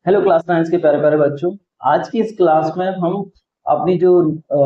Hello class 9 के प्यारे प्यारे बच्चों। आज की इस क्लास में हम अपनी जो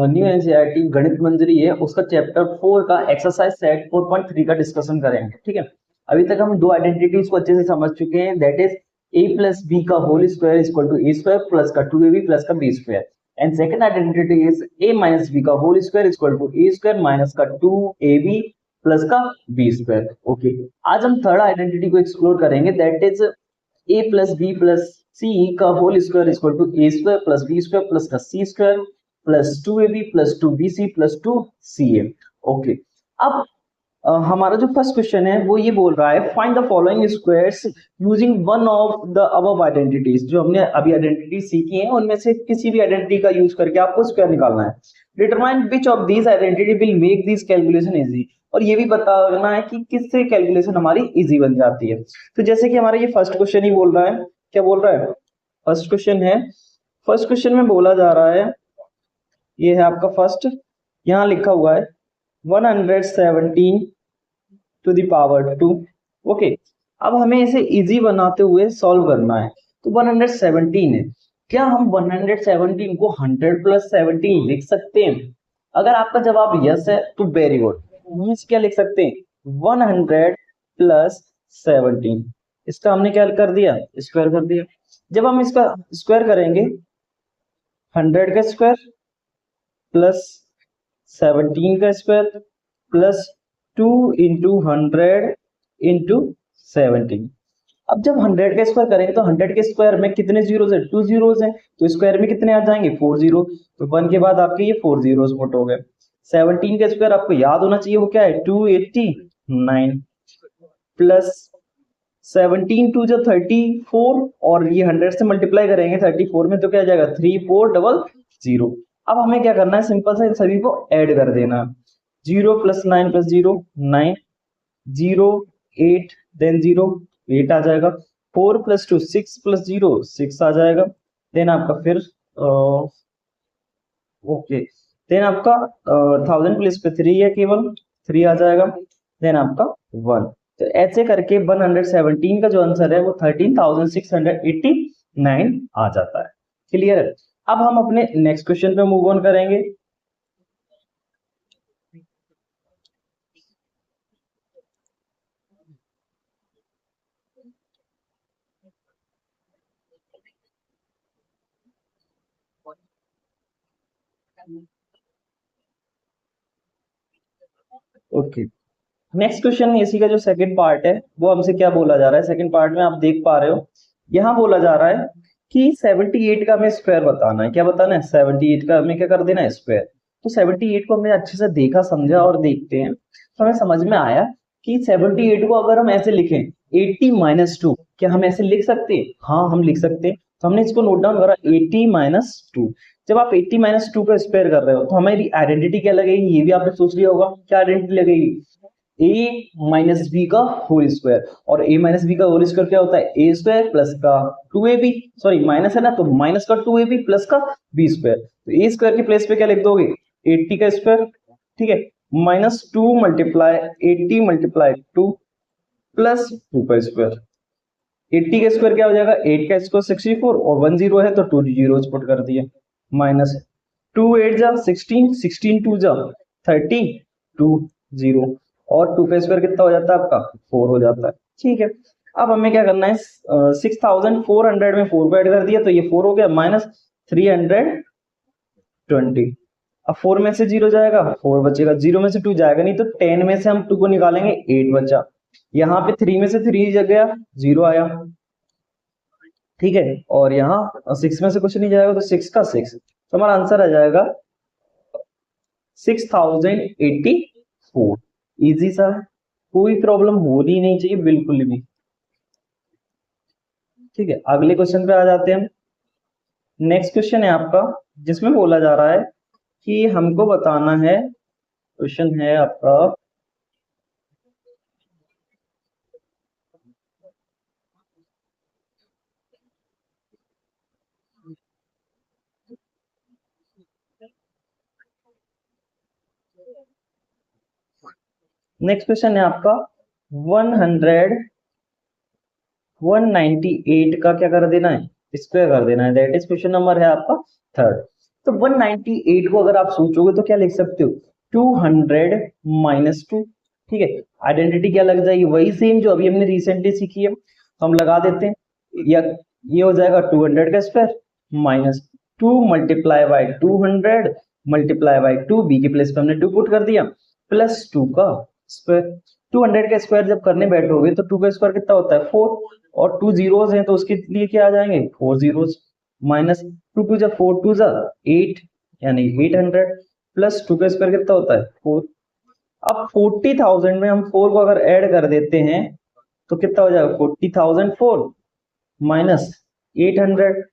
न्यू एनसीईआरटी गणित मंजरी है उसका चैप्टर 4 का एक्सरसाइज सेट 4.3 का डिस्कशन करेंगे। ठीक है, अभी तक हम दो आइडेंटिटीज को अच्छे से समझ चुके हैं, that is a plus B का whole square equal to A square plus का 2ab प्लस का B square, and second identity is a minus B का whole square equal to A square minus का 2ab प्लस का B square. Okay, आज हम third identity को explore करेंगे, that is a plus B plus C का whole square equal to A square plus B square plus का C square plus 2ab plus 2bc plus 2ca। Okay, अब हमारा जो first question है वो ये बोल रहा है, find the following squares using one of the above identities. जो हमने अभी आइडेंटिटी सीखी है उनमें से किसी भी आइडेंटिटी का यूज करके आपको स्क्वायर निकालना है। Determine which of these identity will make this calculation easy, और ये भी बताना है कि किससे कैलकुलेशन हमारी इजी बन जाती है। तो जैसे कि हमारा ये फर्स्ट क्वेश्चन ही बोल रहा है, क्या बोल रहा है? फर्स्ट क्वेश्चन है, फर्स्ट क्वेश्चन में बोला जा रहा है, ये है आपका फर्स्ट, यहाँ लिखा हुआ है 117 टू द पावर 2। ओके, अब हमें इसे इजी बनाते हुए सॉल्व करना है। तो 117 है, क्या हम 117 को 100 प्लस 17 लिख सकते हैं? अगर आपका जवाब यस है तो वेरी गुड, मीन्स क्या लिख सकते हैं? 100 प्लस 17, इसका हमने क्या कर दिया? स्क्वायर कर दिया। जब हम इसका स्क्वायर करेंगे, 100 का स्क्वायर प्लस 17 का स्क्वायर प्लस 2 इंटू 100 इंटू 17। अब जब 100 का स्क्वायर करेंगे तो 100 के स्क्वायर में कितने जीरोस है? 2 जीरोस हैं, तो स्क्वायर में कितने आ जाएंगे? 4 जीरो। तो 1 के बाद आपके ये 4 जीरोस पुट हो गए। 17 का स्क्वायर आपको याद होना चाहिए, वो क्या है? 289 प्लस 17 टू जो 34, और ये 100 से मल्टीप्लाई करेंगे 34 में तो क्या आ जाएगा? 3400। अब हमें क्या करना है? सिंपल सा इन सभी को ऐड कर देना। 0 प्लस 9 प्लस 0 9, 0 8, देन 0 8 आ जाएगा। 4 प्लस 2 6 प्लस 0 6 आ जाएगा। देन आपका फिर ओके, देन आपका 1000 प्लस पे 3 है, केवल 3 आ जाएगा। देन आपका 1। तो ऐसे करके 117 का जो आंसर है वो 13,689 आ जाता है। क्लियर है? अब हम अपने नेक्स्ट क्वेश्चन पे मूव ऑन करेंगे। ओके, नेक्स्ट क्वेश्चन, इसी का जो सेकंड पार्ट है वो हमसे क्या बोला जा रहा है? सेकंड पार्ट में आप देख पा रहे हो, यहाँ बोला जा रहा है कि 78 का हमें स्क्वायर बताना है। क्या बताना है? 78 का हमें क्या कर देना है? स्क्वायर। तो 78 को हमने अच्छे से देखा, समझा और देखते हैं तो हमें समझ में आया कि 78 को अगर हम ऐसे लिखें 80 माइनस 2, क्या हम ऐसे लिख सकते हैं? हाँ, हम लिख सकते हैं। तो हमने इसको नोट डाउन करा, 80 माइनस 2। जब आप 80 माइनस 2 का स्क्वायर कर रहे हो तो हमारी आइडेंटिटी क्या लगेगी? ये भी आपने सोच लिया होगा, क्या आइडेंटिटी लगेगी? a माइनस बी का होल स्क्वायर। और a माइनस बी का होल स्क्वायर क्या होता है? ए स्क्वायर प्लस का 2ab, सॉरी माइनस है ना, तो माइनस का 2ab प्लस का b स्क्वायर। तो ए स्क्वायर की प्लेस पे क्या लिख दोगे? 80 का स्क्वायर। ठीक है, माइनस 2 मल्टीप्लाई 80 मल्टीप्लाई 2 प्लस 2 का स्क्वायर। 80 का स्क्वायर क्या हो जाएगा? 8 का स्क्वायर 64, और 1 जीरो है तो 2 जीरोस पुट कर दिए। माइनस 2 8 जा 16, 16 2 जा 30, 2 0, और 2 का स्क्वायर कितना हो जाता है आपका? 4 हो जाता है। ठीक है, अब हमें क्या करना है? 6400 में 4 को ऐड कर दिया तो ये 4 हो गया, माइनस 320। अब 4 में से 0 जाएगा, 4 बचेगा, 0 में से 2 जाएगा नहीं, तो 10 में से हम 2 को निकालेंगे, 8 बचा। यहाँ पे 3 में से 3 जग गया, 0 आया। ठीक है, और यहाँ 6 में से कुछ नहीं जाएगा तो 6 का 6, तो हमारा आंसर आ जाएगा 6084। इजी सा, कोई प्रॉब्लम होनी नहीं चाहिए बिल्कुल भी। ठीक है, अगले क्वेश्चन पे आ जाते हैं। नेक्स्ट क्वेश्चन है आपका, जिसमें बोला जा रहा है कि हमको बताना है, क्वेश्चन है आपका, नेक्स्ट क्वेश्चन है आपका 100 198 का क्या कर देना है? स्क्वायर कर देना है, दैट इज क्वेश्चन नंबर है आपका थर्ड। तो 198 को अगर आप सोचोगे तो क्या लिख सकते हो, 200 माइनस 2, ठीक है। आइडेंटिटी क्या लग जाएगी, वही सेम जो अभी हमने रिसेंटली सीखी है, तो हम लगा देते हैं, या ये हो जाएगा 200 का square minus 2 multiply by 200 multiply by 2, B के प्लेस पे हमने 2 पुट कर दिया, प्लस 2 का स्क्वायर। 200 का स्क्वायर जब करने बैठोगे तो 2 का स्क्वायर कितना होता है 4, और 2 जीरोस हैं तो उसके लिए क्या आ जाएंगे 4 जीरोस, माइनस 2 2 जा 4 2 जा 8 यानी 800, प्लस 2 का स्क्वायर कितना होता है 4। अब 40,000 में हम 4 को अगर ऐड कर देते हैं तो कितना हो जाएगा 40,004 माइनस 800।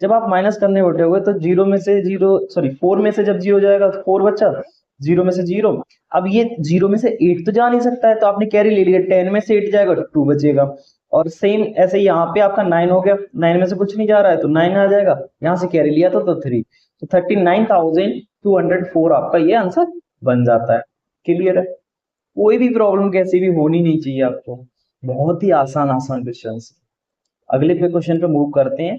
जब आप माइनस करने बैठोगे तो जीरो में से जीरो, सॉरी 4 में से जब जीरो जाएगा तो 4 बचा, जीरो में से जीरो। अब ये जीरो में से 8 तो जा नहीं सकता है, तो आपने कैरी ले लिया, 10 में से 8 जाएगा तो 2 बचेगा। और सेम ऐसे यहाँ पे आपका 9 हो गया, 9 में से कुछ नहीं जा रहा है तो 9 आ जाएगा, यहाँ से कैरी लिया तो 3, तो 39,204 आपका ये आंसर बन जाता है। क्लियर है, कोई भी प्रॉब्लम कैसी भी होनी नहीं चाहिए आपको, बहुत ही आसान आसान क्वेश्चन। अगले पे क्वेश्चन पे मूव करते हैं।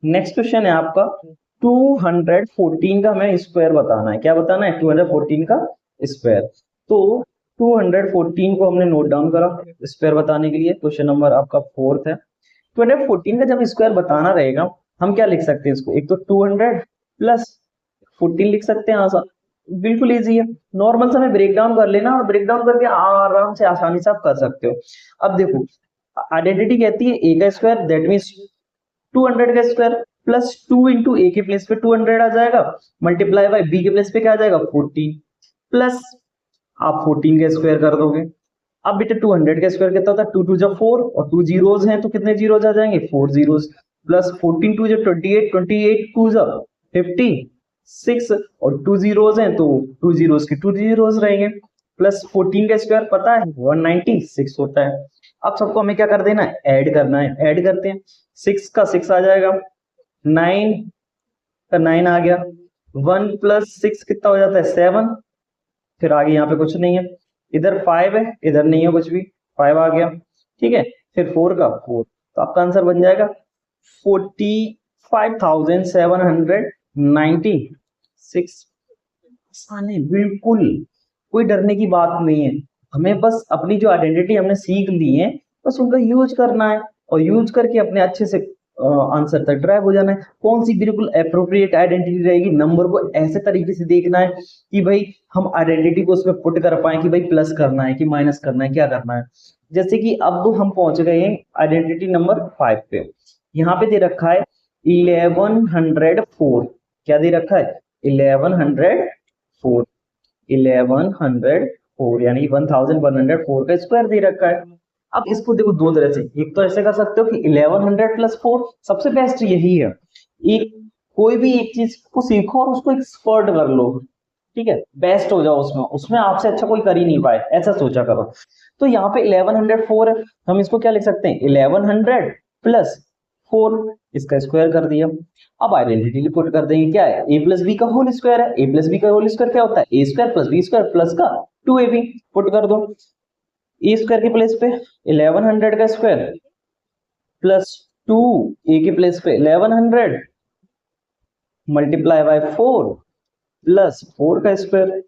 नेक्स्ट क्वेश्चन है आपका 214 का हमें स्क्वायर बताना है। क्या बताना है, 214 का स्क्वायर। तो 214 को हमने नोट डाउन करा स्क्वायर बताने के लिए, क्वेश्चन नंबर आपका फोर्थ है। 214 का जब स्क्वायर बताना रहेगा हम क्या लिख सकते हैं इसको, एक तो 200 प्लस 14 लिख सकते हैं, आसान बिल्कुल इजी है। नॉर्मल से हमें ब्रेक डाउन कर लेना और ब्रेक डाउन करके आराम से आसानी से आप कर सकते हो। अब देखो आइडेंटिटी कहती है ए का स्क्वायर, दैट मीन्स 200 का स्क्वायर प्लस 2 इंटू ए के प्लेस पे 200 आ जाएगा, मल्टीप्लाई बाय बी के प्लेस पे क्या आ जाएगा 14, प्लस आप 14 का स्क्वायर कर दोगे। अब बेटा 200 का स्क्वायर कितना होता है, 2 2 जा 4 और 2 जीरोस हैं तो कितने जीरोस आ जाएंगे 4 जीरोस, प्लस 14 2 जा 28, 28 2 जा 56 और 2 जीरोस हैं तो 2 जीरोस के 2 जीरोस रहेंगे, प्लस 14 का स्क्वायर पता है 196 होता है। अब सबको हमें क्या कर देना है, ऐड करना है, ऐड करते हैं, 6 का 6 आ जाएगा, 9 का 9 आ गया, 1 प्लस 6 कितना हो जाता है 7, फिर आगे यहाँ पे कुछ नहीं है, इधर 5 है इधर नहीं है कुछ भी, 5 आ गया, ठीक है, फिर 4 का 4, तो आपका आंसर बन जाएगा 45,796। आसान है बिल्कुल, कोई डरने की बात नहीं है, हमें बस अपनी जो आइडेंटिटी हमने सीख ली है बस उनका यूज करना है, और यूज करके अपने अच्छे से आंसर तक ड्राइव हो जाना है। कौन सी बिल्कुल अप्रोप्रिएट आइडेंटिटी रहेगी, नंबर को ऐसे तरीके से देखना है कि भाई हम आइडेंटिटी को उसमें पुट कर पाए कि भाई प्लस करना है कि माइनस करना है, क्या करना है। जैसे कि अब हम पहुंच गए हैं आइडेंटिटी नंबर 5 पे, यहाँ पे दे रखा है 1104, क्या दे रखा है 1104, 1104 यानी 1104 का स्क्वायर दे रखा है। अब इसको देखो दो तरह से, एक तो ऐसे कर सकते हो कि 1100 प्लस 4, सबसे बेस्ट यही है, एक कोई भी एक चीज को सीखो और उसको एक्सपर्ट कर लो, ठीक है, बेस्ट हो जाओ उसमें, उसमें आपसे अच्छा कोई कर ही नहीं पाए, ऐसा सोचा करो। तो यहाँ पे 1104 है, हम इसको क्या लिख सकते हैं 1100 प्लस 4, इसका स्क्वायर कर दिया। अब आइडेंटिटी पुट कर देंगे, क्या है a प्लस बी का होल स्क्वायर है, a प्लस बी का होल स्क्वायर क्या होता है a square plus B square plus का 2ab, पुट कर दो ए स्क्वायर के प्लेस पे 1100 का स्क्वायर प्लस 2 ए के प्लेस पे 1100 मल्टीप्लाई बाय 4 प्लस 4 का स्क्वायर।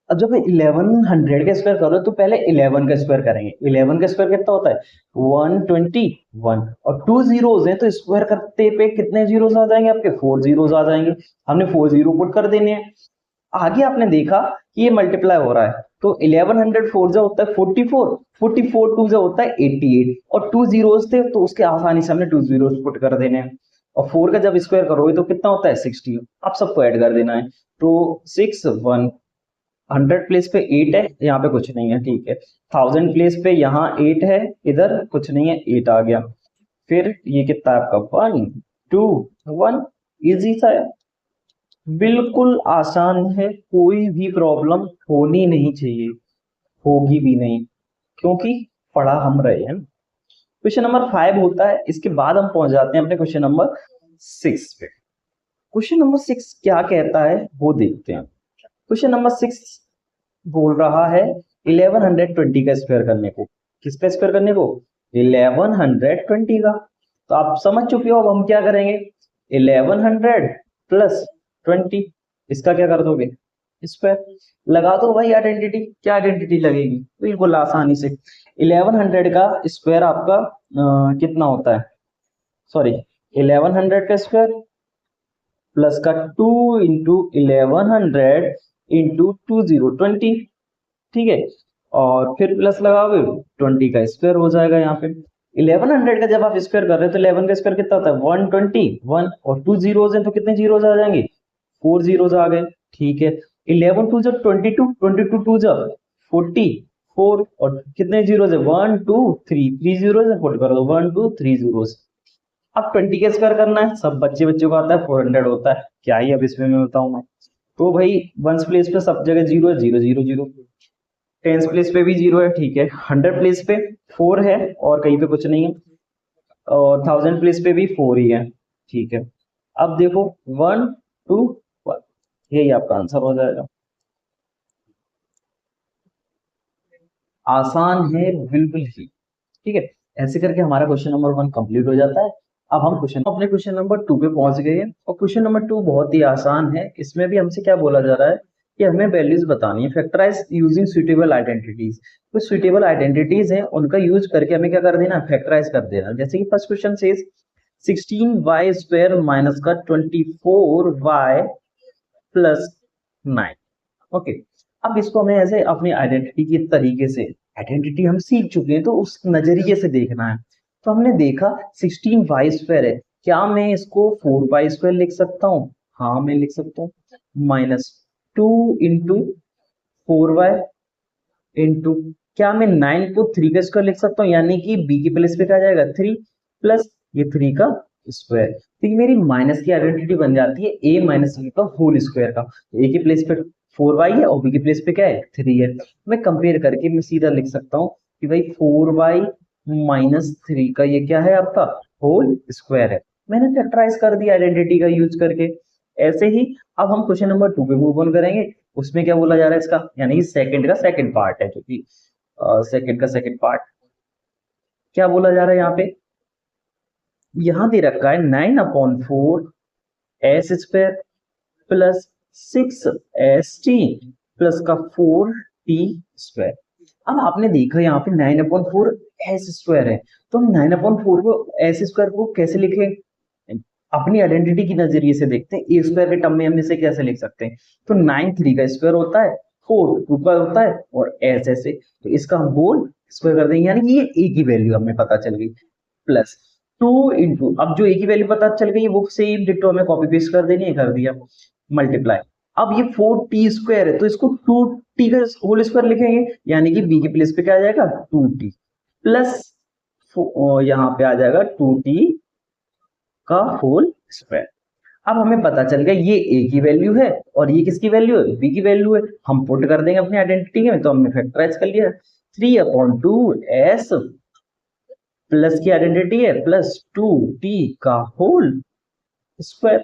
अब जब 1100 का स्क्वायर करो तो पहले 11 का स्क्वायर करेंगे, 11 का स्क्वायर कितना होता है 121, और 2 जीरोस हैं तो स्क्वायर करते पे कितने जीरोस आ जाएंगे आपके 4 जीरोस आ जाएंगे, हमने 4 जीरो पुट कर देने हैं। आगे आपने देखा कि ये मल्टीप्लाई हो रहा है तो 1104 जो होता है 44, 44 2 जो होता है 88, और 2 जीरोस थे तो उसके आसानी से हमने 2 जीरोस पुट कर देने हैं, और 4 का जब स्क्वायर करोगे तो कितना होता है 60, आप सबको ऐड कर देना है, तो 6 1 100 प्लेस पे 8 है, यहाँ पे कुछ नहीं है, ठीक है, 1000 प्लेस पे यहाँ 8 है, इधर कुछ नहीं है 8 आ गया, फिर ये कितना है आपका 1 2 1, इजी सा है, बिल्कुल आसान है, कोई भी प्रॉब्लम होनी नहीं चाहिए, होगी भी नहीं, क्योंकि पढ़ा हम रहे हैं। क्वेश्चन नंबर 5 होता है, इसके बाद हम पहुंच जाते हैं अपने क्वेश्चन नंबर 6 पे। क्वेश्चन नंबर 6 क्या कहता है वो देखते हैं। क्वेश्चन नंबर 6 बोल रहा है 1120 का स्क्वायर करने को, किसका स्क्वायर करने को 1120 का। तो आप समझ चुके हो। अब हम क्या करेंगे, 1100 प्लस 20, इसका क्या कर दोगे, स्क्वायर लगा दो भाई। आइडेंटिटी क्या आइडेंटिटी लगेगी, बिल्कुल आसानी से। 1100 का स्क्वायर आपका कितना होता है, सॉरी 1100 का स्क्वायर प्लस का 2 इंटू 1100 इंटू 20 ठीक है, और फिर प्लस लगाओगे 20 का स्क्वायर हो जाएगा यहाँ पे। 1100 का जब आप स्क्वायर कर रहे हो तो 11 का स्क्वायर कितना होता है, 121, और 2 जीरोज हैं तो कितने जीरोज आ जाएंगे, 4 जीरोज आ गए। ठीक है, 11 टू जो 22, 22 टू जो 44, और कितने जीरोज है, 1 2 3, 3 जीरोज है, 40 कर दो, 1 2 3 जीरोज। अब 20 का स्क्वायर करना है, सब बच्चों को आता है, 400 होता है, क्या ही अब इसमें मैं बताऊं मैं। तो भाई वंस प्लेस पे सब जगह जीरो है, zero zero zero. Tens place पे भी जीरो है, ठीक है। 100 प्लेस पे 4 है और कहीं पे कुछ नहीं है, और 1000 प्लेस पे भी 4 ही है, ठीक है। अब देखो 1 2 1, यही आपका आंसर हो जाएगा। आसान है बिल्कुल ही, ठीक है। ऐसे करके हमारा क्वेश्चन नंबर 1 कंप्लीट हो जाता है। अब हम अपने क्वेश्चन नंबर 2 पे पहुंच गए हैं, और क्वेश्चन नंबर 2 बहुत ही आसान है। इसमें भी हमसे क्या बोला जा रहा है कि हमें वैल्यूज बतानी है, फैक्टराइज यूजिंग सुटेबल आइडेंटिटीज। कुछ सुटेबल आइडेंटिटीज हैं, उनका यूज करके हमें क्या कर देना, फैक्टराइज कर देना। जैसे कि फर्स्ट क्वेश्चन से 16y स्क्वायर माइनस का 24y प्लस 9, ओके। अब इसको हमें ऐसे अपनी आइडेंटिटी के तरीके से, आइडेंटिटी हम सीख चुके हैं तो उस नजरिए से देखना है। तो हमने देखा 16y स्क्वायर है, क्या मैं इसको 4y स्क्वायर लिख सकता हूँ, हाँ मैं लिख सकता हूँ। माइनस 2 इंटू 4y इंटू, क्या मैं 9 को 3 का स्क्वायर लिख सकता हूँ, यानी कि b के प्लेस पे क्या जाएगा 3 प्लस ये 3 का स्क्वायर। तो ये मेरी माइनस की आइडेंटिटी बन जाती है a माइनस b का होल स्क्वायर का। a के प्लेस पे 4y है और b के प्लेस पे क्या है 3 है। मैं कंपेयर करके मैं सीधा लिख सकता हूँ कि भाई 4y माइनस 3 का ये क्या है आपका होल स्क्वायर है। मैंने फैक्टराइज कर दिया आइडेंटिटी का यूज करके। ऐसे ही अब हम क्वेश्चन नंबर 2 पे मूव ऑन करेंगे। उसमें क्या बोला जा रहा है इसका, यानी सेकंड का सेकंड पार्ट है, जो कि सेकंड का सेकंड पार्ट क्या बोला जा रहा है यहाँ पे। यहां दे रखा है 9/4 s² प्लस 6st प्लस का 4t²। अब आपने देखा यहाँ पे 9/4 s² है, तो हम 9/4 को s² को कैसे लिखें, अपनी आइडेंटिटी की नजरिए से देखते हैं। ए स्क्वायर के टर्म में हम इसे कैसे लिख सकते हैं, तो 9 3 का स्क्वायर होता है, 4 2 का होता है, और एस ऐसे, तो इसका हम होल स्क्वायर कर देंगे, यानी ये ए की वैल्यू हमें पता चल गई। प्लस 2 इंटू, अब जो ए की वैल्यू पता चल गई वो सेम डिटो हमें कॉपी पेस्ट कर देनी है, कर दिया मल्टीप्लाई। अब ये 4t² है तो इसको 2t का होल स्क्वायर लिखेंगे, यानी कि बी के प्लेस पे क्या आ जाएगा 2t प्लस यहाँ पे आ जाएगा 2t का होल स्क्वायर। अब हमें पता चल गया ये ए की वैल्यू है और ये किसकी वैल्यू है, बी की वैल्यू है। हम पुट कर देंगे अपनी आइडेंटिटी में, तो हमने फैक्टराइज कर लिया। 3/2 s प्लस की आइडेंटिटी है प्लस 2t का होल स्क्वायर।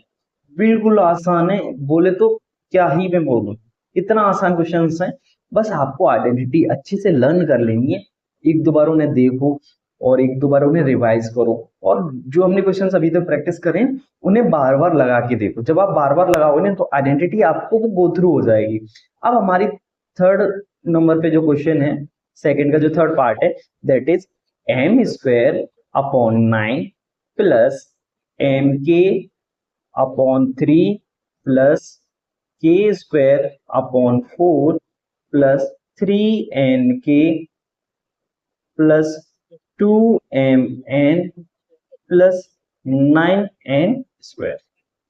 बिल्कुल आसान है, बोले तो क्या ही मैं बोलूं, इतना आसान क्वेश्चन है। बस आपको आइडेंटिटी अच्छे से लर्न कर लेनी है, एक दो बार उन्हें देखो और एक दो बार उन्हें रिवाइज करो, और जो हमने क्वेश्चन अभी तक प्रैक्टिस करें उन्हें बार बार लगा के देखो। जब आप बार बार लगाओगे ना तो आइडेंटिटी आपको गो थ्रू हो जाएगी। अब हमारी थर्ड नंबर पे जो क्वेश्चन है, सेकंड का जो थर्ड पार्ट है, that is m² upon 9 plus mk/3 plus k² upon 4 plus 3nk plus 2mn plus 9n²।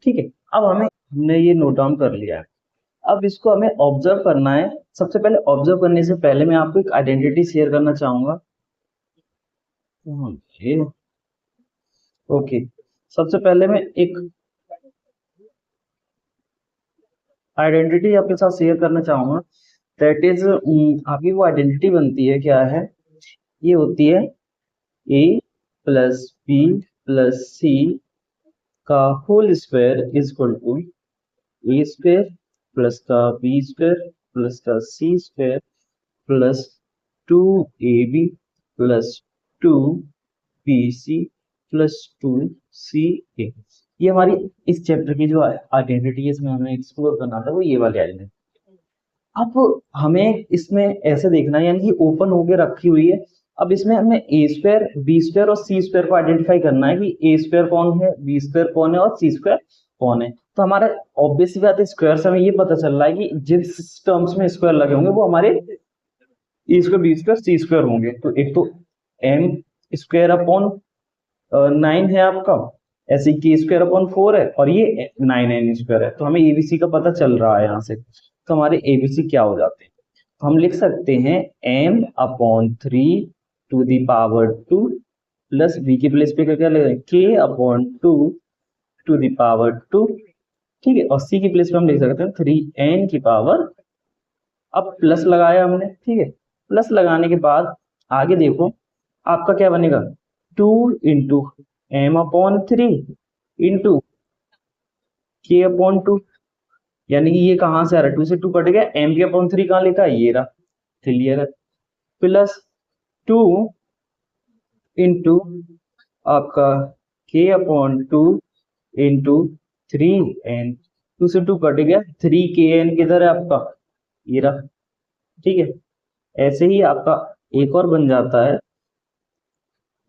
ठीक है, अब हमने ये नोट डाउन कर लिया है। अब इसको हमें ऑब्जर्व करना है। सबसे पहले ऑब्जर्व करने से पहले मैं आपको एक आइडेंटिटी शेयर करना चाहूंगा। ओके, सबसे पहले मैं एक आइडेंटिटी आपके साथ शेयर करना चाहूंगा, दैट इज आपकी वो आइडेंटिटी बनती है, क्या है, ये होती है a plus b plus c का whole square is equal to a² plus का b² प्लस का c² plus 2ab plus 2bc plus 2 CA। ये हमारी इस चैप्टर की जो आइडेंटिटी है, इसमें हमें एक्सप्लोर करना था, वो ये वाली आइडेंटिटी। अब हमें इसमें ऐसे देखना है, यानी कि ओपन होके रखी हुई है। अब इसमें हमें ए स्क्वायर, बी स्क्वायर और सी स्क्वायर को आइडेंटिफाई करना है कि ए स्क्वायर कौन है, बी स्क्वायर कौन है और सी स्क्वायर कौन है। तो हमारा ऑब्वियस बात है, स्क्वायर से हमें ये पता चल रहा है कि जिस टर्म्स में स्क्वायर लगे होंगे वो हमारे ए स्क्वायर, बी स्क्वायर, सी स्क्वायर होंगे। तो एक तो एम स्क्वायर अपॉन 9 है आपका, ऐसे के स्क्वायर अपॉन 4 है, और ये 9n स्क्वायर है। तो हमें एबीसी का पता चल रहा है यहाँ से। तो हमारे एबीसी क्या हो जाते हैं, तो हम लिख सकते हैं m upon 3 to the power 2 plus b के प्लेस पे क्या लिखेंगे, k upon 2 to the power 2, ठीक है। और c की प्लेस पे हम लिख सकते हैं 3n की पावर, अब प्लस लगाया हमने, ठीक है। प्लस लगाने के बाद आगे देखो आपका क्या बनेगा, 2 इंटू एम अपॉन 3 इंटू के अपॉन 2, यानी कि ये कहां से आ रहा है, 2 से 2 कट गया, एम के अपॉन 3 कहां लिखा है, ये रहा, क्लियर है। प्लस 2 इंटू आपका के अपॉन 2 इंटू 3n, 2 से 2 कट गया, 3kn किधर है आपका, ये रहा, ठीक है। ऐसे ही आपका एक और बन जाता है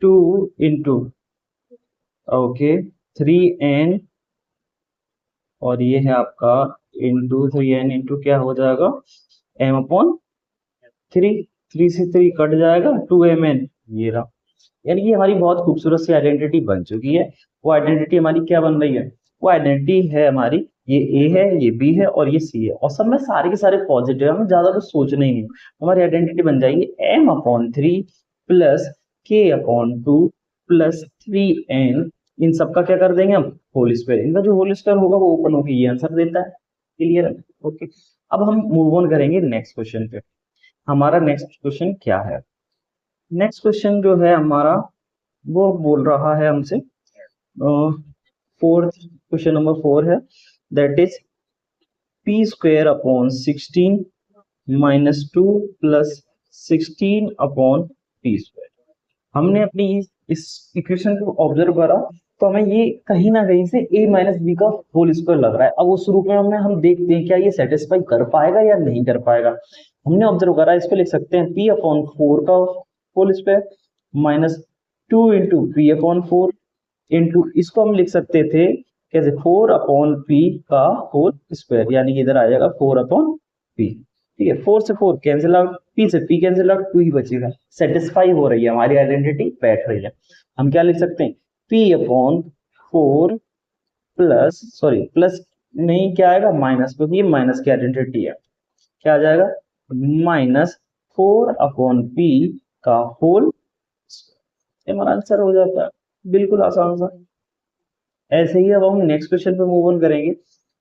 2 इंटू ओके 3n, और ये है आपका इंटू 3n इंटू क्या हो जाएगा, m अपॉन 3, 3 से 3 कट जाएगा, 2mn, ये रहा। यानी कि हमारी बहुत खूबसूरत सी आइडेंटिटी बन चुकी है। वो आइडेंटिटी हमारी क्या बन रही है, वो आइडेंटिटी है हमारी, ये ए है, ये बी है और ये सी है, और सब में सारे के सारे पॉजिटिव है, हमें ज्यादा कुछ सोचना ही नहीं। हमारी आइडेंटिटी बन जाएगी m upon 3 plus k upon 2 plus 3n, इन सबका क्या कर देंगे हम, होल स्क्वायर। इनका जो होल स्क्वायर होगा वो ओपन होकर ये आंसर देता है, क्लियर है, ओके। अब हम मूव ऑन करेंगे नेक्स्ट क्वेश्चन पे। हमारा नेक्स्ट क्वेश्चन क्या है, नेक्स्ट क्वेश्चन जो है हमारा, वो बोल रहा है हमसे, फोर्थ क्वेश्चन नंबर 4 है, that is P square upon 16 minus 2 plus 16 upon P square. हमने अपनी इस इक्वेशन को ऑब्जर्व करा, तो हमें ये कहीं ना कहीं से a माइनस बी का होल स्क्वायर लग रहा है। अब उस रूप में हम देखते हैं क्या ये सेटिस्फाई कर पाएगा या नहीं कर पाएगा। हमने ऑब्जर्व करा, इसको लिख सकते हैं p अपॉन 4 का whole square minus 2 into P upon 4 into, इसको हम लिख सकते थे कैसे, 4 अपॉन पी का होल स्क्वायर, यानी कि इधर आ जाएगा 4 अपॉन पी, ठीक है। 4 से 4 कैंसिल आउट, पी से पी कैंसिल आउट, 2 ही बचेगा। सेटिस्फाई हो रही है हमारी आइडेंटिटी, बैठ रही है। हम क्या लिख सकते हैं, P upon 4 plus, sorry plus नहीं, क्या आएगा माइनस, क्योंकि ये माइनस की आइडेंटिटी है, क्या आ जाएगा माइनस 4 अपॉन पी का होल, हमारा आंसर हो जाता है, बिल्कुल आसान सा। ऐसे ही अब हम नेक्स्ट क्वेश्चन पे मूव ऑन करेंगे।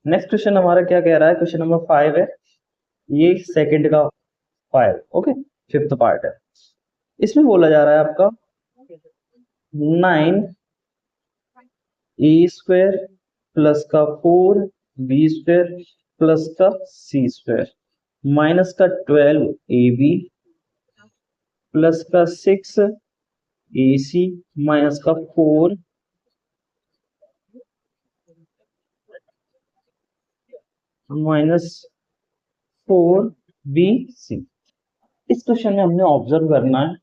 नेक्स्ट क्वेश्चन हमारा क्या कह रहा है, क्वेश्चन नंबर 5 है, ये सेकंड का 5, ओके, फिफ्थ पार्ट है। इसमें बोला जा रहा है आपका 9 ए स्क्वायर प्लस का 4 बी स्क्वायर प्लस का सी स्क्वायर माइनस का 12 ए बी प्लस का 6 ए सी माइनस का 4 माइनस 4 बी सी। इस क्वेश्चन में हमने ऑब्जर्व करना है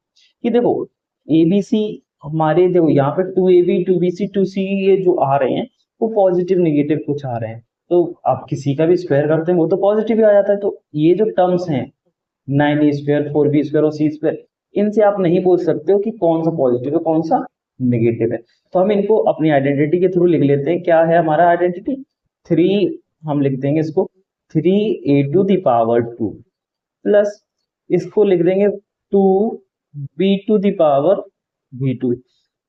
कि देखो एबीसी हमारे, देखो यहाँ पे 2ab 2bc 2c ये जो आ रहे हैं वो पॉजिटिव निगेटिव कुछ आ रहे हैं। तो आप किसी का भी स्क्वायर करते हैं वो तो पॉजिटिव ही आ जाता है। तो ये जो टर्म्स हैं 9a स्क्वायर 4b स्क्वायर और c स्क्वायर, इनसे आप नहीं बोल सकते हो कि कौन सा पॉजिटिव है कौन सा निगेटिव है। तो हम इनको अपनी आइडेंटिटी के थ्रू लिख लेते हैं। क्या है हमारा आइडेंटिटी, 3, हम लिख देंगे इसको 3a to the power 2 plus इसको लिख देंगे 2b to the power v2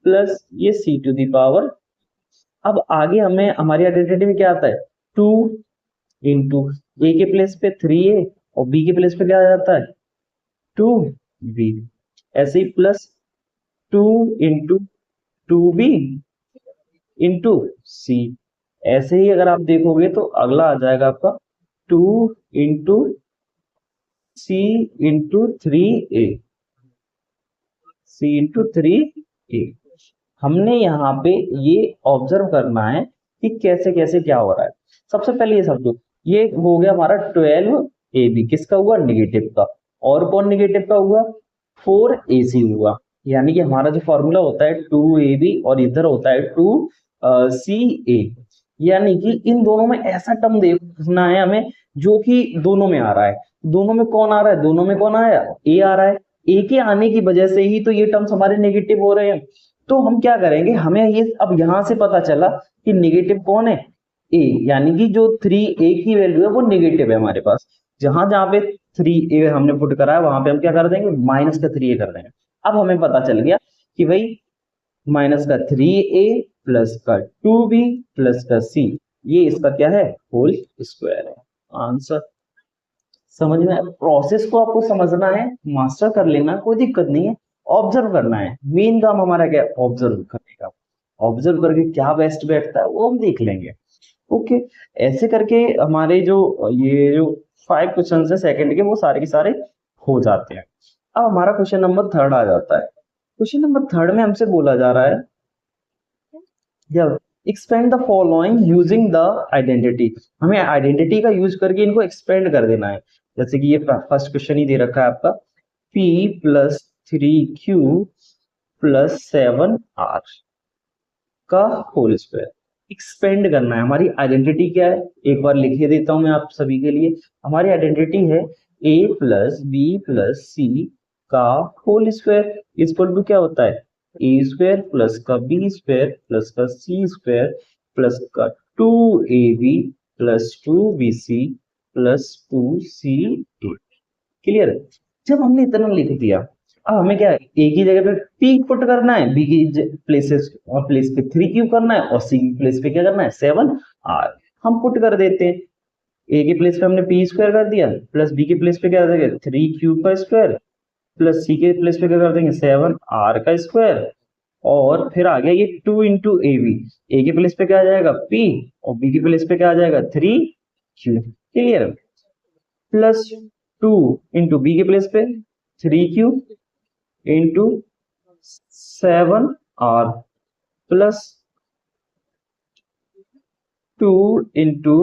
plus ये c टू द पावर। अब आगे हमें हमारी आइडेंटिटी में क्या आता है, 2 इंटू ए के प्लेस पे 3a और b के प्लेस पे क्या आ जाता है 2b, ऐसे ही plus 2 into 2b into c। ऐसे ही अगर आप देखोगे तो अगला आ जाएगा आपका 2 into c into 3a, c into 3a। हमने यहाँ पे ये ऑब्जर्व करना है कि कैसे कैसे क्या हो रहा है। सबसे पहले ये समझो, ये हो गया हमारा 12ab, किसका हुआ, नेगेटिव का। और कौन नेगेटिव का हुआ, 4ac हुआ। यानी कि हमारा जो फॉर्मूला होता है 2ab और इधर होता है 2ca। यानी कि इन दोनों में ऐसा टर्म देखना है हमें जो कि दोनों में आ रहा है। दोनों में कौन आ रहा है, दोनों में कौन आया, ए आ रहा है। ए के आने की वजह से ही तो ये टर्म्स हमारे नेगेटिव हो रहे हैं। तो हम क्या करेंगे, हमें ये अब यहां से पता चला कि नेगेटिव कौन है, ए। यानी कि जो 3a की वैल्यू है वो नेगेटिव है हमारे पास। जहां जहां पे 3a हमने पुट करा है वहां पे हम क्या कर देंगे, माइनस का 3a कर देंगे। अब हमें पता चल गया कि भाई माइनस का 3a प्लस का 2b प्लस का c, ये इसका क्या है, होल स्क्वायर है। आंसर समझ में, प्रोसेस को आपको समझना है, मास्टर कर लेना, कोई दिक्कत नहीं है। ऑब्जर्व करना है, मेन काम हमारा क्या है, ऑब्जर्व करने का। ऑब्जर्व करके क्या बेस्ट बैठता है वो हम देख लेंगे। ओके, ऐसे करके हमारे जो ये जो 5 क्वेश्चन है सेकंड के, वो सारे के सारे हो जाते हैं। अब हमारा क्वेश्चन नंबर 3 आ जाता है। क्वेश्चन नंबर 3 में हमसे बोला जा रहा है, expand the following using the identity. हमें आइडेंटिटी का यूज करके इनको एक्सपेंड कर देना है। जैसे कि ये फर्स्ट क्वेश्चन ही दे रखा है आपका, p plus 3q plus 7r का होल स्क्वायर। एक्सपेंड करना है। हमारी आइडेंटिटी क्या है, एक बार लिखे देता हूं मैं आप सभी के लिए। हमारी आइडेंटिटी है a plus B plus C का होल स्क्वायर इक्वल टू क्या होता है, ए स्क्वायर प्लस का बी स्क्वायर प्लस का सी स्क्वायर प्लस का 2ab plus 2bc plus 2ca। Clear है। जब हमने इतना लिख दिया, अब हमें क्या है, ए की जगह पे पी पुट करना है, बी की प्लेसेस और प्लेस पे 3q करना है, और सी की प्लेस पे क्या करना है, 7r। हम पुट कर देते हैं। ए के प्लेस पे हमने पी स्क्वायर कर दिया, प्लस बी के प्लेस पे क्या कर देंगे, 3q का स्क्वायर, प्लस सी के प्लेस पे क्या कर देंगे, 7r का स्क्वायर। और फिर आ गया ये 2 इंटू ए बी, ए के प्लेस पे क्या आ जाएगा, p, और बी के प्लेस पे क्या आ जाएगा, 3q। Clear. Plus 2 into B के प्लेस पे 3q into 7r plus 2 into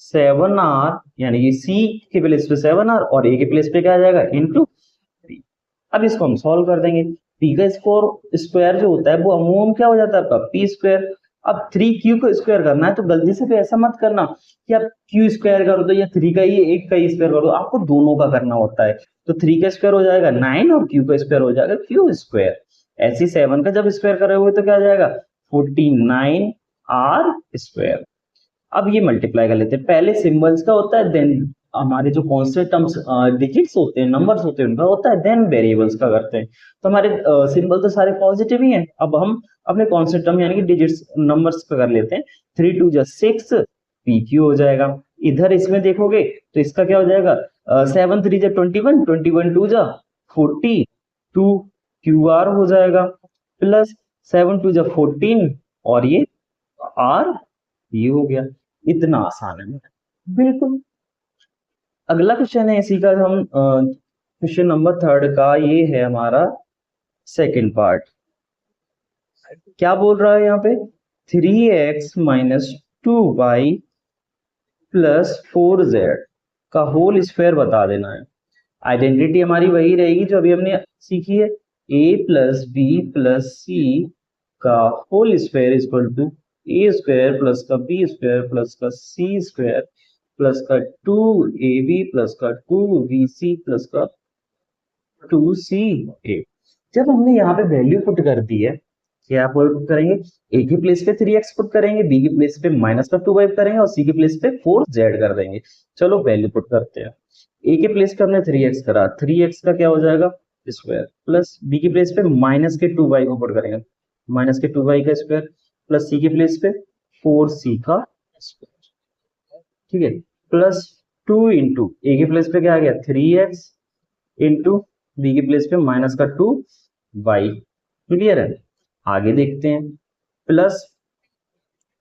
7r, यानी कि c के प्लेस पे 7r और a के प्लेस पे क्या आ जाएगा, इंटू p। अब इसको हम सॉल्व कर देंगे। p का स्क्वायर जो होता है वो अमूमन क्या हो जाता है आपका, p स्क्वायर। अब 3q को स्क्वायर करना है तो गलती से भी ऐसा मत करना कि आप q स्क्वायर कर दो या 3 का ही एक का ही स्क्वायर कर दो, आपको दोनों का करना होता है। तो 3 का स्क्वायर हो जाएगा 9 और q का स्क्वायर हो जाएगा q स्क्वायर। ऐसे 7 का जब स्क्वायर करोगे तो क्या आ जाएगा, 49r स्क्वायर। अब ये मल्टीप्लाई कर लेते हैं। पहले सिंबल्स का होता है, देन हमारे जो कांस्टेंट टर्म्स डिजिट्स होते हैं, नंबर्स होते हैं, उनका होता है, देन वेरिएबल्स का करते हैं। तो हमारे सिंबल तो सारे पॉजिटिव ही हैं। अब हम अपने कांस्टेंट टर्म यानी कि डिजिट्स नंबर्स का कर लेते हैं। 3 2 6 pq हो जाएगा। इधर इसमें देखोगे तो इसका क्या हो जाएगा, 7 3 21 21 2 40 2 qr हो जाएगा, प्लस 7 2 14 और ये r, ये हो गया। इतना आसान है बिल्कुल। अगला क्वेश्चन है इसी का, हम क्वेश्चन नंबर 3 का ये है हमारा सेकंड पार्ट। क्या बोल रहा है यहाँ पे, 3x minus 2y plus 4z का होल स्क्वायर बता देना है। आइडेंटिटी हमारी वही रहेगी जो अभी हमने सीखी है, a plus B plus C का whole square equal to A square plus का बी स्क्वायर प्लस का सी स्क्वायर प्लस का 2ab प्लस का 2bc प्लस का 2ca। जब हमने यहाँ पे वैल्यू पुट कर दी है, क्या पुट करेंगे, ए की प्लेस पे 3x पुट करेंगे, बी की प्लेस पे माइनस का 2y करेंगे और सी की प्लेस पे 4z कर देंगे। चलो वैल्यू पुट करते हैं। ए के प्लेस पे हमने 3x करा, 3x का क्या हो जाएगा, स्क्वायर, प्लस बी की प्लेस पे माइनस के 2y को पुट करेंगे, माइनस के 2y का स्क्वायर, प्लस सी की प्लेस पे 4c का स्क्वायर। ठीक है, प्लस 2 इंटू ए के प्लेस पे क्या आ गया, 3x इंटू बी के प्लेस पे माइनस का 2y। क्लियर है। आगे देखते हैं, प्लस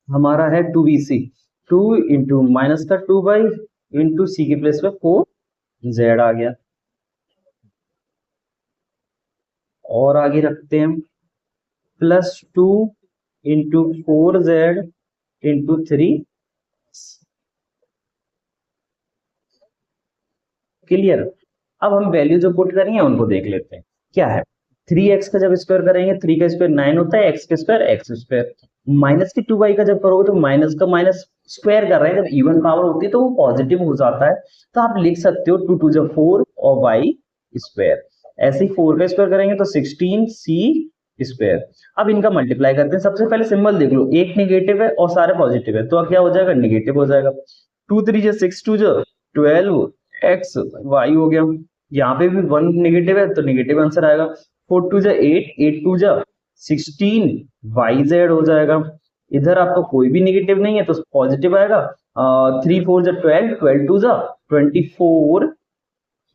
हमारा है 2bc, 2 इंटू माइनस का 2y इंटू सी के प्लेस पे 4z आ गया। और आगे रखते हैं, plus 2 into 4z into 3। Clear. अब हम वैल्यू जो पुट करेंगे उनको देख लेते हैं। क्या है, 3x का जब स्क्वायर करेंगे 3 का स्क्वायर 9 होता है, x का स्क्वायर x स्क्वायर। माइनस की 2y का जब करोगे तो माइनस का माइनस स्क्वायर कर रहे हैं, जब इवन पावर होती है तो वो पॉजिटिव हो जाता है। तो आप लिख सकते हो 2 2 4 और y स्क्वायर। ऐसे ही 4 का स्क्वायर करेंगे तो 16c स्क्वायर। अब इनका मल्टीप्लाई करते हैं। सबसे पहले सिंबल देख लो, एक नेगेटिव है और सारे पॉजिटिव है, तो क्या हो जाएगा, नेगेटिव हो जाएगा। 2 3 6 2 12 एक्स वाई हो गया। यहाँ पे भी 1 नेगेटिव है तो नेगेटिव आंसर आएगा। 4 2 8 8 2 16 वाई जेड हो जाएगा। इधर आपका कोई भी नेगेटिव नहीं है तो पॉजिटिव आएगा। 3 4 12 12 2 24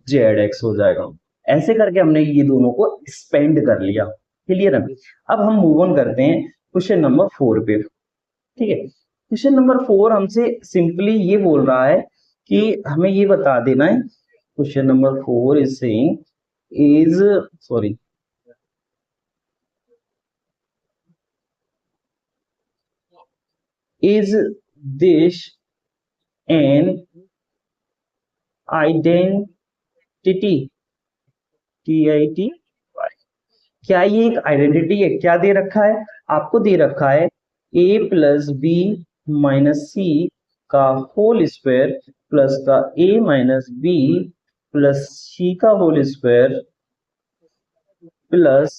जेड एक्स हो जाएगा। ऐसे करके हमने ये दोनों को एक्सपेंड कर लिया। क्लियर है। अब हम मूव ऑन करते हैं क्वेश्चन नंबर 4 पे। ठीक है, क्वेश्चन नंबर 4 हमसे सिंपली ये बोल रहा है कि हमें ये बता देना है। Question number 4 is saying is sorry is this an identity, TIT। क्या ये एक आइडेंटिटी है? क्या दे रखा है आपको? दे रखा है a plus B minus C का होल स्क्वायर प्लस का a minus B plus C का whole square plus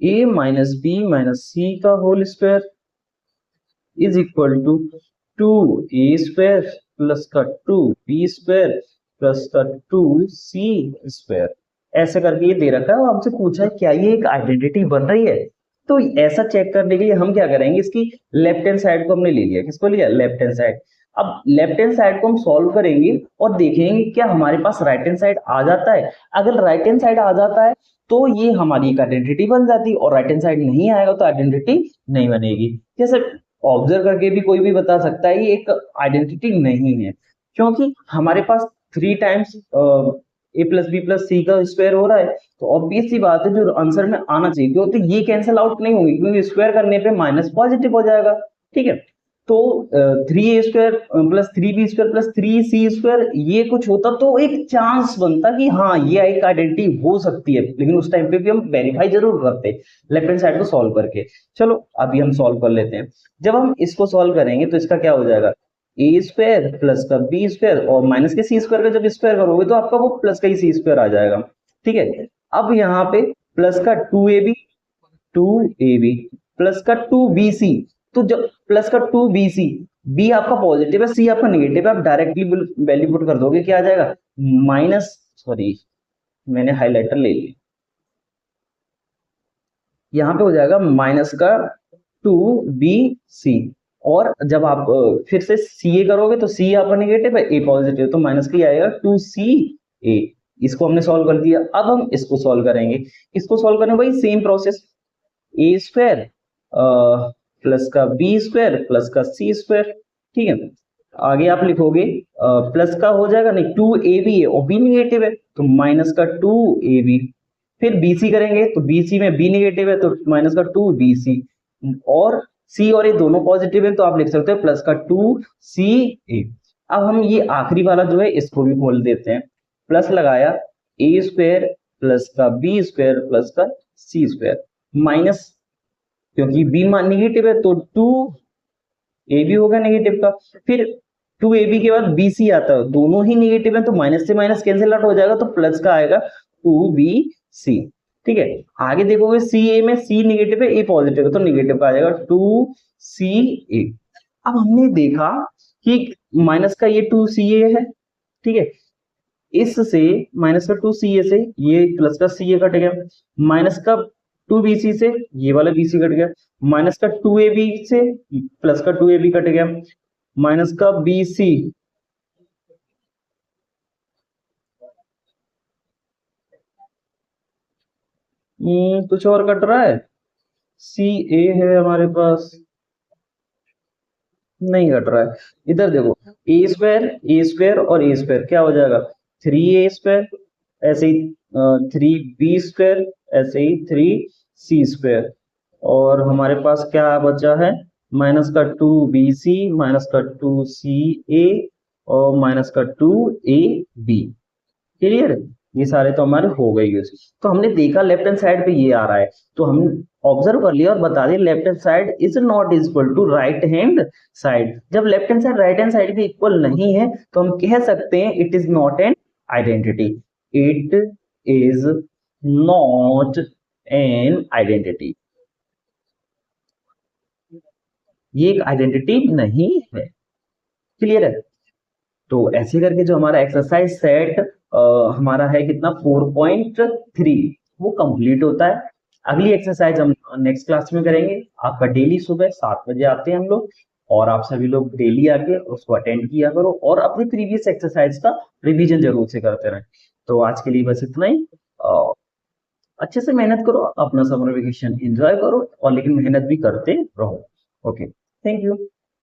a minus B minus C का whole square is equal to 2a square plus का 2b स्क्वायर प्लस का 2c square. ऐसे करके ये दे रखा है और हमसे पूछा है क्या ये एक आइडेंटिटी बन रही है। तो ऐसा चेक करने के लिए हम क्या करेंगे, इसकी लेफ्ट हैंड साइड को हमने ले लिया। किसको लिया? Left hand side. अब लेफ्ट हैंड साइड को हम सॉल्व करेंगे और देखेंगे क्या हमारे पास राइट हैंड साइड आ जाता है। अगर राइट हैंड साइड आ जाता है तो ये हमारी एक आइडेंटिटी बन जाती है, और राइट हैंड साइड नहीं आएगा तो आइडेंटिटी नहीं बनेगी। जैसे ऑब्जर्व करके भी कोई भी बता सकता है ये एक आइडेंटिटी नहीं है, क्योंकि हमारे पास 3 टाइम्स ए प्लस बी प्लस सी का स्क्वायर हो रहा है। तो ऑब्वियस सी बात है जो आंसर में आना चाहिए, क्योंकि ये कैंसिल आउट नहीं होंगे, क्योंकि स्क्वायर करने पे माइनस पॉजिटिव हो जाएगा। ठीक है, तो 3a square plus 3b square plus 3c square ये कुछ होता तो एक चांस बनता कि हाँ ये एक आइडेंटिटी हो सकती है, लेकिन उस टाइम पे भी हम वेरीफाई जरूर करते लेफ्ट हैंड साइड को सॉल्व करके। चलो अभी हम सॉल्व कर लेते हैं। जब हम इसको सॉल्व करेंगे तो इसका क्या हो जाएगा, ए स्क्वायर प्लस का बी स्क्वायर और माइनस के सी स्क्वायर का जब स्क्वायर करोगे तो आपका वो प्लस का ही सी स्क्वायर आ जाएगा। ठीक है, अब यहाँ पे प्लस का 2ab प्लस का 2bc, तो जब प्लस का 2bc, बी आपका पॉजिटिव है, सी आपका नेगेटिव है, आप डायरेक्टली वैल्यू पुट कर दोगे, क्या आ जाएगा, माइनस सॉरी मैंने हाइलाइटर ले लिया, यहाँ पे हो जाएगा माइनस का 2bc। और जब आप फिर से सी ए करोगे तो सी आपका नेगेटिव है, ए पॉजिटिव, तो माइनस का आएगा 2ca। इसको हमने सॉल्व कर दिया। अब हम इसको सॉल्व करेंगे। इसको सॉल्व करने वही सेम प्रोसेस, ए स्क्वायर प्लस का बी स्क्वायर प्लस का सी स्क्वायर। ठीक है, आगे आप लिखोगे प्लस का हो जाएगा नहीं, 2ab है और बी निगेटिव है तो माइनस का 2ab। फिर BC करेंगे तो BC में B निगेटिव है तो माइनस का 2BC, और C और A दोनों पॉजिटिव है तो आप लिख सकते हो प्लस का 2CA। अब हम ये आखिरी वाला जो है इसको भी खोल देते हैं। प्लस लगाया a स्क्वायर प्लस का b स्क्वायर प्लस का c स्क्वायर माइनस, क्योंकि b निगेटिव है तो 2ab होगा नेगेटिव का। फिर 2ab के बाद bc आता है, दोनों ही नेगेटिव है तो माइनस से माइनस कैंसिल आउट हो जाएगा तो प्लस का आएगा 2bc। ठीक है, आगे देखोगे सी ए में सी निगेटिव है, ए पॉजिटिव है तो निगेटिव का आ जाएगा 2ca। अब हमने देखा कि माइनस का ये 2ca है। ठीक है, इससे माइनस का 2ca से ये प्लस का ca कट गया, माइनस का 2bc से ये वाला bc कट गया, माइनस का 2ab से प्लस का 2ab कट गया, माइनस का bc कुछ और कट रहा है, ca है हमारे पास, नहीं कट रहा है। इधर देखो ए स्क्वायर और ए स्क्वायर क्या हो जाएगा, 3a स्क्वायर ऐसे ही 3b², ऐसे ही 3c², और हमारे पास क्या बचा है, -2bc, -2ca और -2ab। क्लियर, ये सारे तो हमारे हो गए यूज। तो हमने देखा लेफ्ट हैंड साइड पे ये आ रहा है, तो हम ऑब्जर्व कर लिया और बता दिया left hand side is not equal to right hand side. जब left hand side right hand side के इक्वल नहीं है तो हम कह सकते हैं it is not an identity, it is not an identity, ये एक आइडेंटिटी नहीं है। क्लियर है। तो ऐसे करके जो हमारा एक्सरसाइज सेट हमारा है कितना 4.3 वो कंप्लीट होता है। अगली एक्सरसाइज हम नेक्स्ट क्लास में करेंगे। आपका डेली सुबह 7 बजे आते हैं हम लोग, और आप सभी लोग डेली आके उसको अटेंड किया करो और अपनी प्रीवियस एक्सरसाइज का रिवीजन जरूर से करते रहें। तो आज के लिए बस इतना ही। अच्छे से मेहनत करो, अपना समर वेकेशन एंजॉय करो, और लेकिन मेहनत भी करते रहो। Okay, thank you.